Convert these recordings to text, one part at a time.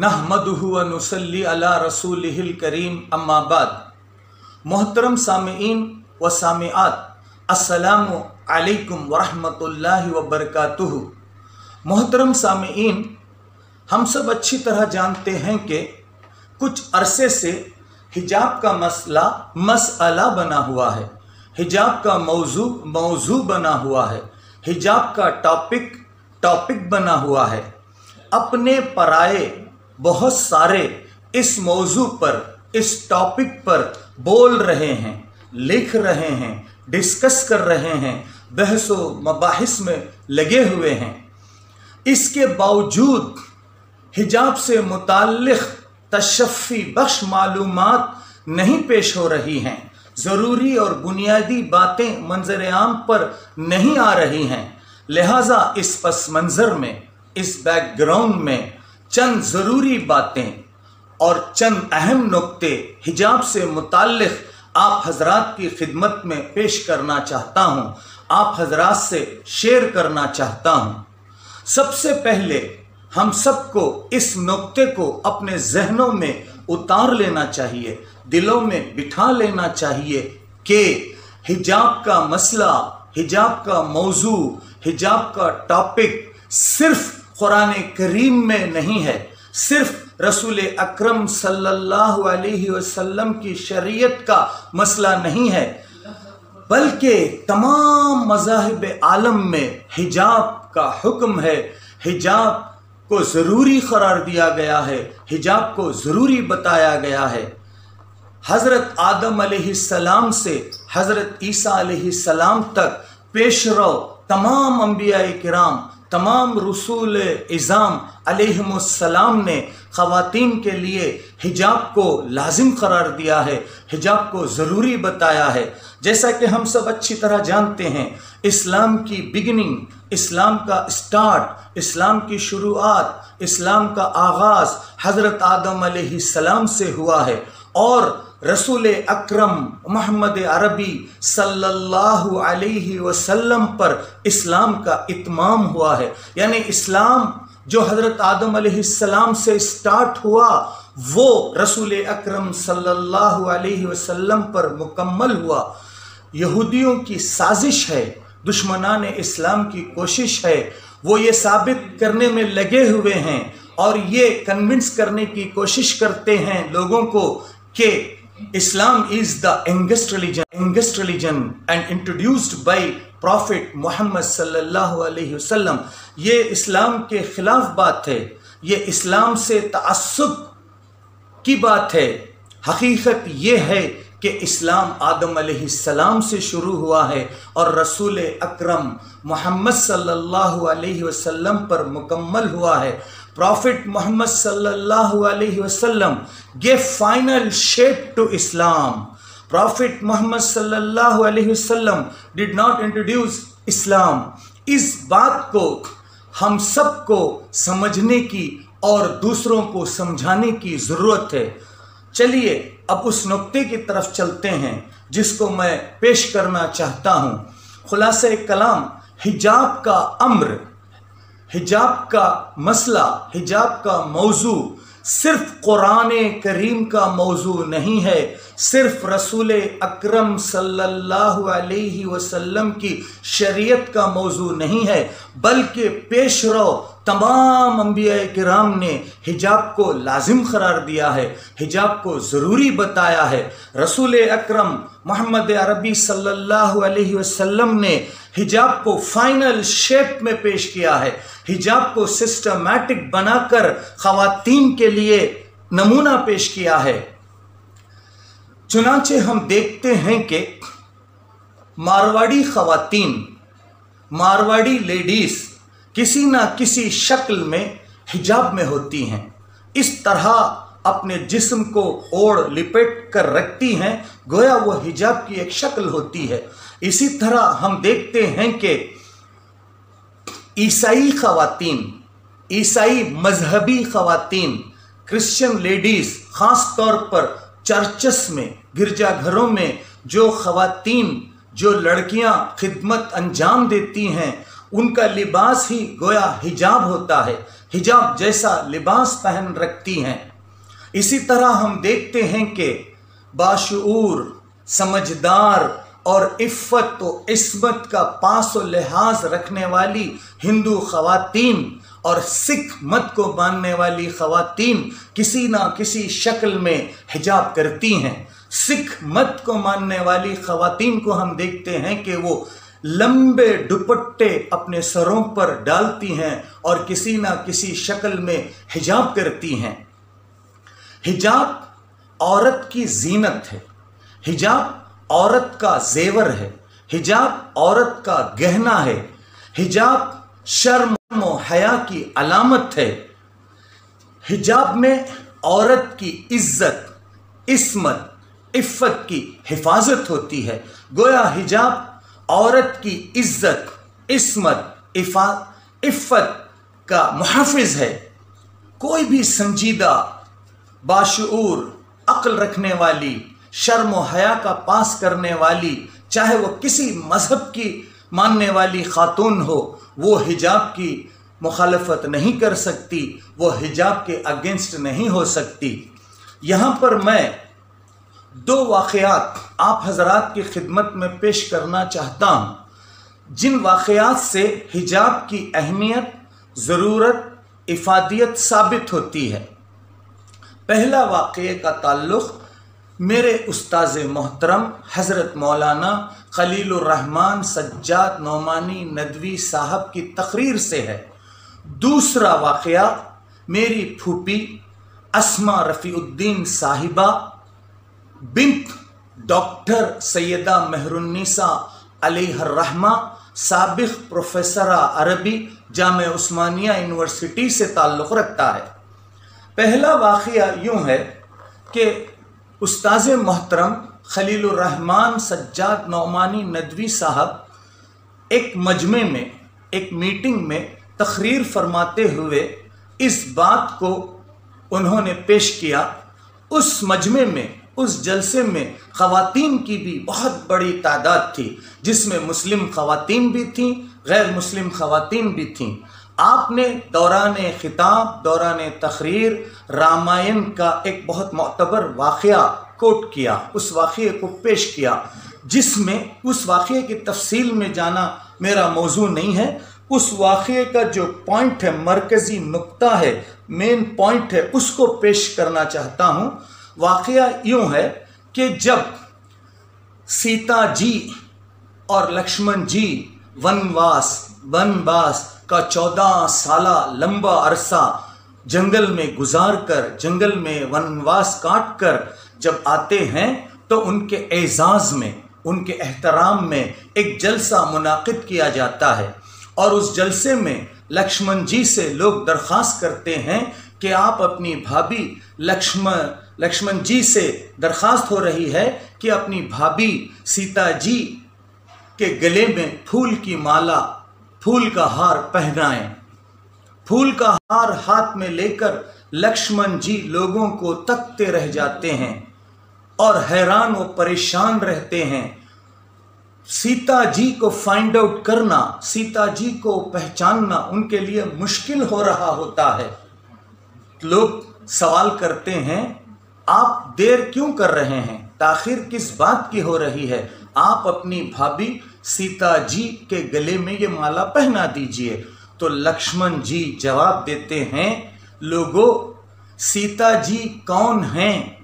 नहमदुहु व नुसल्ली अला रसूलिहिल करीम अम्मा बाद। मोहतरम सामीईन व सामिआत, अस्सलामु अलैकुम व रहमतुल्लाहि व बरकातुहु। मोहतरम सामीईन, हम सब अच्छी तरह जानते हैं कि कुछ अरसे से हिजाब का मसला बना हुआ है, हिजाब का मौजू बना हुआ है, हिजाब का टॉपिक बना हुआ है। अपने पराये बहुत सारे इस मौजू पर, इस टॉपिक पर बोल रहे हैं, लिख रहे हैं, डिस्कस कर रहे हैं, बहसो मबाहिस में लगे हुए हैं। इसके बावजूद हिजाब से मुताल्लिक़ तशफ़ी बख्श मालूमात नहीं पेश हो रही हैं, ज़रूरी और बुनियादी बातें मंजर आम पर नहीं आ रही हैं। लिहाजा इस पस मंज़र में, इस बैकग्राउंड में चंद ज़रूरी बातें और चंद अहम नुक्ते हिजाब से मुताल्लिक़ आप हज़रात की खिदमत में पेश करना चाहता हूँ, आप हज़रात से शेयर करना चाहता हूँ। सबसे पहले हम सबको इस नुक्ते को अपने जहनों में उतार लेना चाहिए, दिलों में बिठा लेना चाहिए कि हिजाब का मसला, हिजाब का मौजू, हिजाब का टॉपिक सिर्फ कुरान करीम में नहीं है, सिर्फ रसूल अकरम सल्लल्लाहु अलैहि वसल्लम की शरीयत का मसला नहीं है, बल्कि तमाम मज़ाहिब आलम में हिजाब का हुक्म है। हिजाब को ज़रूरी करार दिया गया है, हिजाब को ज़रूरी बताया गया है। हज़रत आदम अलैहिस्सलाम से हज़रत ईसा अलैहिस्सलाम तक पेशरो तमाम अंबिया किराम, तमाम रसूल इज़ाम अलैहिमुस्सलाम ने ख़वातीन के लिए हिजाब को लाजिम करार दिया है, हिजाब को ज़रूरी बताया है। जैसा कि हम सब अच्छी तरह जानते हैं, इस्लाम की बिगिनिंग, इस्लाम का स्टार्ट, इस्लाम की शुरुआत, इस्लाम का आगाज़ हज़रत आदम अलैहिस्सलाम से हुआ है और रसूल अकरम मोहम्मद अरबी सल्लल्लाहु अलैहि वसल्लम पर इस्लाम का इत्माम हुआ है। यानी इस्लाम जो हज़रत आदम अलैहिस्सलाम से स्टार्ट हुआ वो रसूल अकरम सल्लल्लाहु अलैहि वसल्लम पर मुकम्मल हुआ। यहूदियों की साजिश है, दुश्मनान इस्लाम की कोशिश है, वो ये साबित करने में लगे हुए हैं और ये कन्विंस करने की कोशिश करते हैं लोगों को कि Islam is the youngest religion and introduced by Prophet Muhammad sallallahu alaihi wasallam। ये इस्लाम के खिलाफ बात है, ये इस्लाम से तअस्सुब की बात है। हकीकत ये है कि इस्लाम आदम अलैहिस्सलाम से शुरू हुआ है और रसूल अकरम मोहम्मद सल्लल्लाहु अलैहि वसल्लम पर मुकम्मल हुआ है। Prophet Muhammad sallallahu alaihi wasallam gave final shape to Islam. Prophet Muhammad sallallahu alaihi wasallam did not introduce Islam. इस बात को हम सबको समझने की और दूसरों को समझाने की ज़रूरत है। चलिए अब उस नुक्ते की तरफ चलते हैं जिसको मैं पेश करना चाहता हूँ। खुलासे कलाम, हिजाब का अम्र, हिजाब का मसला, हिजाब का मौजू सिर्फ कुरान करीम का मौजू नहीं है, सिर्फ रसूल अकरम सल्लल्लाहु अलैहि वसल्लम की शरीयत का मौजू नहीं है, बल्कि पेशरो तमाम अंबिया किराम ने हिजाब को लाजिम करार दिया है, हिजाब को ज़रूरी बताया है। रसूल अकरम मोहम्मद अरबी सल्लल्लाहु अलैहि वसल्लम ने हिजाब को फाइनल शेप में पेश किया है, हिजाब को सिस्टमैटिक बनाकर ख़वातीन के लिए नमूना पेश किया है। चुनांचे हम देखते हैं कि मारवाड़ी ख़वातीन, मारवाड़ी लेडीज़ किसी ना किसी शक्ल में हिजाब में होती हैं। इस तरह अपने जिस्म को ओढ़ लिपेट कर रखती हैं, गोया वो हिजाब की एक शक्ल होती है। इसी तरह हम देखते हैं कि ईसाई ख़वातीन, ईसाई मजहबी ख़वातीन, क्रिश्चियन लेडीज़, ख़ास तौर पर चर्चस में, गिरजाघरों में जो ख़वातीन, जो लड़कियां खिदमत अंजाम देती हैं, उनका लिबास ही गोया हिजाब होता है, हिजाब जैसा लिबास पहन रखती हैं। इसी तरह हम देखते हैं कि बाशऊर, समझदार और इफ़्फ़त व इस्मत का पास व लिहाज रखने वाली हिंदू ख़वातीन और सिख मत को मानने वाली ख़वातीन किसी ना किसी शक्ल में हिजाब करती हैं। सिख मत को मानने वाली ख़वातीन को हम देखते हैं कि वो लंबे दुपट्टे अपने सरों पर डालती हैं और किसी ना किसी शक्ल में हिजाब करती हैं। हिजाब औरत की जीनत है, हिजाब औरत का जेवर है, हिजाब औरत का गहना है, हिजाब शर्म व हया की अलामत है। हिजाब में औरत की इज्जत, इस्मत, इफ़्फ़त की हिफाजत होती है। गोया हिजाब औरत की इज्जत, इस्मत, इफ़्फ़त का मुहाफ़िज़ है। कोई भी संजीदा, बाशऊर, अक्ल रखने वाली, शर्म व हया का पास करने वाली, चाहे वो किसी मज़हब की मानने वाली ख़ातून हो, वो हिजाब की मुखालफत नहीं कर सकती, वो हिजाब के अगेंस्ट नहीं हो सकती। यहाँ पर मैं दो वाक़यात आप हज़रात की खिदमत में पेश करना चाहता हूँ, जिन वाक़यात से हिजाब की अहमियत, ज़रूरत, इफ़ादियत साबित होती है। पहला वाक़ये का ताल्लुक़ मेरे उस्ताज़ मोहतरम हज़रत मौलाना खलीलुर रहमान सज्जाद नौमानी नदवी साहब की तकरीर से है। दूसरा वाक़या मेरी फूफी अस्मा रफ़ीउद्दीन साहिबा बिन्त डॉक्टर सैयदा मेहरुन्निसा अलैहिर रहमा, साबिक़ प्रोफेसर अरबी जामे उस्मानिया यूनिवर्सिटी से ताल्लुक़ रखता है। पहला वाक़या यूँ है कि उस्ताज़ मोहतरम खलीलुर रहमान सज्जाद नौमानी नदवी साहब एक मजमे में, एक मीटिंग में तकरीर फरमाते हुए इस बात को उन्होंने पेश किया। उस मजमे में, उस जलसे में ख़वातीन की भी बहुत बड़ी तादाद थी, जिसमें मुस्लिम ख़वातीन भी थीं, गैर मुस्लिम ख़वातीन भी थीं। आपने दौराने खिताब, दौराने तकरीर रामायण का एक बहुत मोतबर वाक़या कोट किया, उस वाक़ये को पेश किया, जिसमें उस वाक़ये की तफसील में जाना मेरा मौजू नहीं है। उस वाक़ये का जो पॉइंट है, मरकज़ी नुक्ता है, मेन पॉइंट है, उसको पेश करना चाहता हूँ। वाक़या यूँ है कि जब सीता जी और लक्ष्मण जी वनवास का 14 साला लंबा अरसा जंगल में गुजार कर, जंगल में वनवास काट कर जब आते हैं, तो उनके एजाज़ में, उनके एहतराम में एक जलसा मुनाकिद किया जाता है। और उस जलसे में लक्ष्मण जी से लोग दरख्वास्त करते हैं कि आप अपनी भाभी लक्ष्मण जी से दरख्वास्त हो रही है कि अपनी भाभी सीता जी के गले में फूल की माला, फूल का हार पहनाएं। फूल का हार हाथ में लेकर लक्ष्मण जी लोगों को तकते रह जाते हैं और हैरान व परेशान रहते हैं। सीता जी को फाइंड आउट करना, सीता जी को पहचानना उनके लिए मुश्किल हो रहा होता है। लोग सवाल करते हैं, आप देर क्यों कर रहे हैं, ताखिर किस बात की हो रही है, आप अपनी भाभी सीता जी के गले में ये माला पहना दीजिए। तो लक्ष्मण जी जवाब देते हैं, लोगों, सीता जी कौन हैं,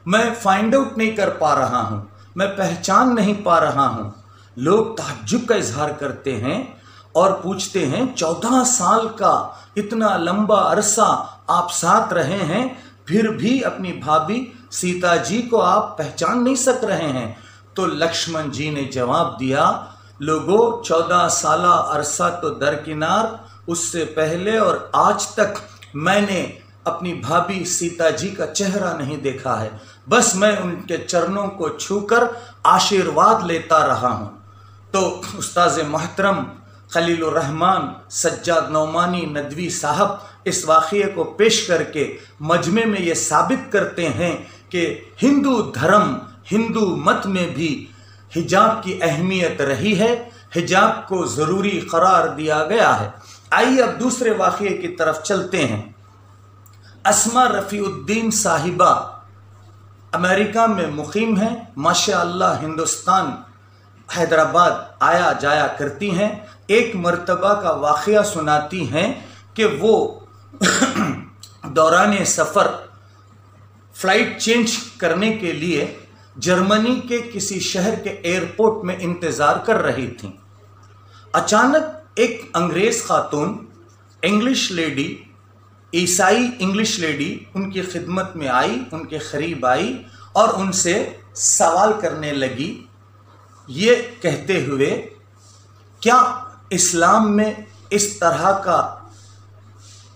मैं फाइंड आउट नहीं कर पा रहा हूँ, मैं पहचान नहीं पा रहा हूँ। लोग ताज्जुब का इजहार करते हैं और पूछते हैं, 14 साल का इतना लंबा अरसा आप साथ रहे हैं, फिर भी अपनी भाभी सीता जी को आप पहचान नहीं सक रहे हैं। तो लक्ष्मण जी ने जवाब दिया, लोगों, 14 साला अरसा तो दरकिनार, उससे पहले और आज तक मैंने अपनी भाभी सीता जी का चेहरा नहीं देखा है, बस मैं उनके चरणों को छूकर आशीर्वाद लेता रहा हूँ। तो उस्ताज़ मोहतरम खलीलुर रहमान सज्जाद नौमानी नदवी साहब इस वाक़ये को पेश करके मजमे में ये साबित करते हैं कि हिंदू धर्म, हिंदू मत में भी हिजाब की अहमियत रही है, हिजाब को ज़रूरी करार दिया गया है। आइए अब दूसरे वाक़ये की तरफ चलते हैं। अस्मा रफ़ीउद्दीन साहिबा अमेरिका में मुक़ीम हैं, माशाअल्लाह हिंदुस्तान हैदराबाद आया जाया करती हैं। एक मर्तबा का वाक़या सुनाती हैं कि वो दौरान सफ़र फ़्लाइट चेंज करने के लिए जर्मनी के किसी शहर के एयरपोर्ट में इंतज़ार कर रही थीं। अचानक एक अंग्रेज़ खातून इंग्लिश लेडी, ईसाई इंग्लिश लेडी उनकी खिदमत में आई, उनके करीब आई और उनसे सवाल करने लगी, ये कहते हुए, क्या इस्लाम में इस तरह का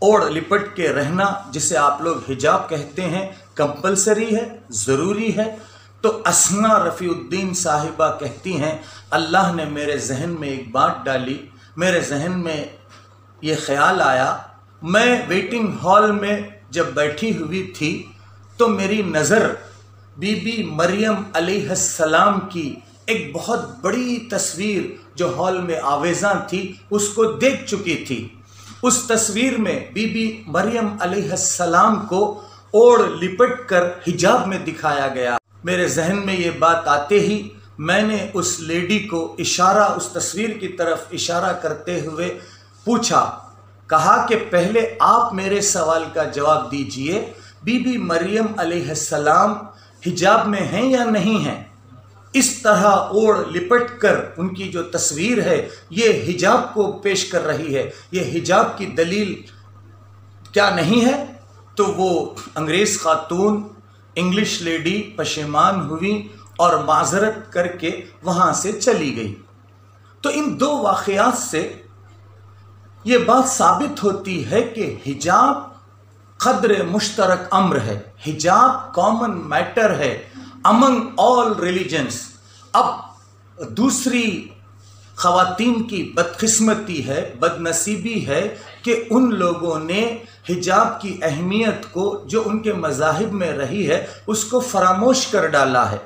ओढ़ लिपट के रहना जिसे आप लोग हिजाब कहते हैं कंपलसरी है, ज़रूरी है? तो अस्मा रफ़ीउद्दीन साहिबा कहती हैं, अल्लाह ने मेरे जहन में एक बात डाली, मेरे जहन में ये ख्याल आया, मैं वेटिंग हॉल में जब बैठी हुई थी तो मेरी नज़र बीबी मरियम अलैहिस्सलाम की एक बहुत बड़ी तस्वीर जो हॉल में आवेज़ां थी उसको देख चुकी थी। उस तस्वीर में बीबी मरियम अलैहिस्सलाम को ओढ़ लिपट कर हिजाब में दिखाया गया। मेरे जहन में ये बात आते ही मैंने उस लेडी को इशारा, उस तस्वीर की तरफ इशारा करते हुए पूछा, कहा कि पहले आप मेरे सवाल का जवाब दीजिए, बीबी मरियम अलैहिस्सलाम हिजाब में हैं या नहीं हैं? इस तरह ओढ़ लिपट कर उनकी जो तस्वीर है ये हिजाब को पेश कर रही है, ये हिजाब की दलील क्या नहीं है? तो वो अंग्रेज़ खातून इंग्लिश लेडी पशेमान हुई और माजरत करके वहाँ से चली गई। तो इन दो वाक़यात से ये बात साबित होती है कि हिजाब क़द्र मुश्तरक अम्र है, हिजाब कॉमन मैटर है अमंग ऑल रिलीजन्स। अब दूसरी ख़वातीन की बदकिस्मती है, बदनसीबी है कि उन लोगों ने हिजाब की अहमियत को जो उनके मज़ाहिब में रही है उसको फरामोश कर डाला है।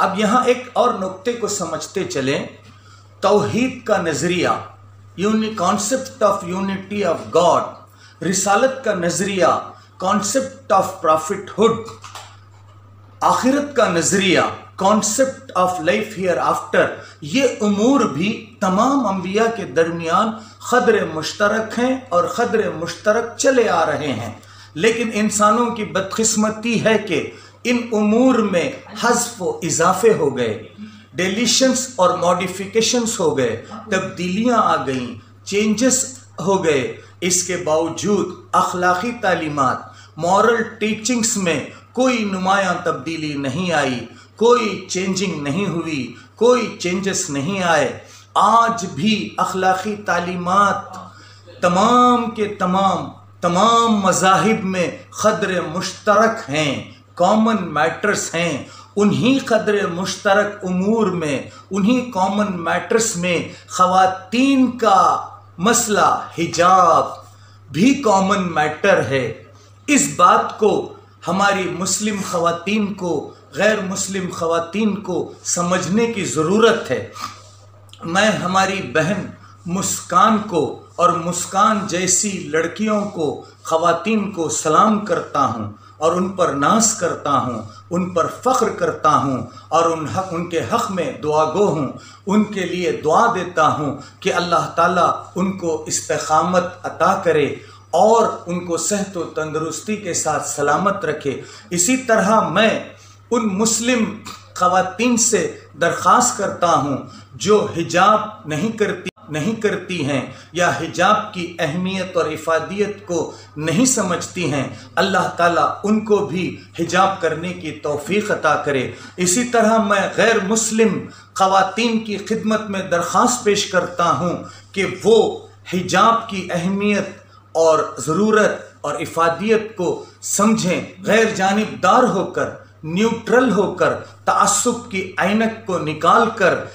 अब यहाँ एक और नुक्ते को समझते चलें। तौहीद का नज़रिया, concept of unity of God, रिसालत का नज़रिया, कॉन्सेप्ट ऑफ प्रॉफिटहुड, आखिरत का नज़रिया, concept of life here after, ये उमूर भी तमाम अंबिया के दरमियान क़द्र मुश्तरक हैं और क़द्र मुश्तरक चले आ रहे हैं। लेकिन इंसानों की बदकिस्मती है कि इन उमूर में हज़्फ़ व इजाफ़े हो गए, डिलीशंस और मॉडिफिकेशंस हो गए, तब्दीलियाँ आ गईं, चेंजेस हो गए। इसके बावजूद अखलाक़ी तालीमात, मॉरल टीचिंग्स में कोई नुमायां तब्दीली नहीं आई, कोई चेंजिंग नहीं हुई, कोई चेंजेस नहीं आए। आज भी अखलाक़ी तालीमात तमाम के तमाम मज़ाहिब में क़द्र मुश्तरक हैं, कॉमन मैटर्स हैं। उन्हीं क़द्र मुश्तरक उमूर में, उन्हीं कॉमन मैटर्स में ख़वातीन का मसला हिजाब भी कॉमन मैटर है। इस बात को हमारी मुस्लिम ख़वातीन को, गैर मुस्लिम ख़वातीन को समझने की ज़रूरत है। मैं हमारी बहन मुस्कान को और मुस्कान जैसी लड़कियों को, ख़वातीन को सलाम करता हूँ और उन पर नाज करता हूँ, उन पर फ़ख्र करता हूँ और उनके हक़ में दुआगो हूँ। उनके लिए दुआ देता हूँ कि अल्लाह ताला उनको इस्तिक़ामत अता करे और उनको सेहत व तंदरुस्ती के साथ सलामत रखे। इसी तरह मैं उन मुस्लिम ख़वातीन से दरख्वास्त करता हूँ जो हिजाब नहीं करती हैं या हिजाब की अहमियत और इफ़ादियत को नहीं समझती हैं, अल्लाह ताला उनको भी हिजाब करने की तौफ़ीक़ अता करे। इसी तरह मैं गैर मुस्लिम ख़वातीन की खिदमत में दरख्वास्त पेश करता हूँ कि वो हिजाब की अहमियत और ज़रूरत और इफ़ादियत को समझें, गैर जानिबदार होकर, न्यूट्रल होकर, तअस्सुब की ऐनक को निकाल कर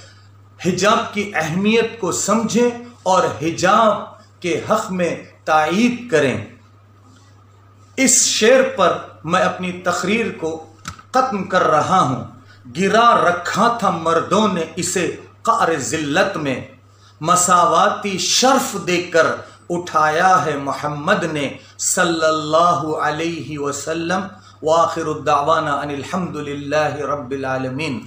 हिजाब की अहमियत को समझें और हिजाब के हक़ में तायीद करें। इस शेर पर मैं अपनी तकरीर को ख़त्म कर रहा हूँ। गिरा रखा था मर्दों ने इसे قعر ذلت میں مساواتی شرف دے کر اٹھایا ہے محمد نے صلی اللہ علیہ وسلم۔ وآخر الدعوانا ان الحمد للہ رب العالمین۔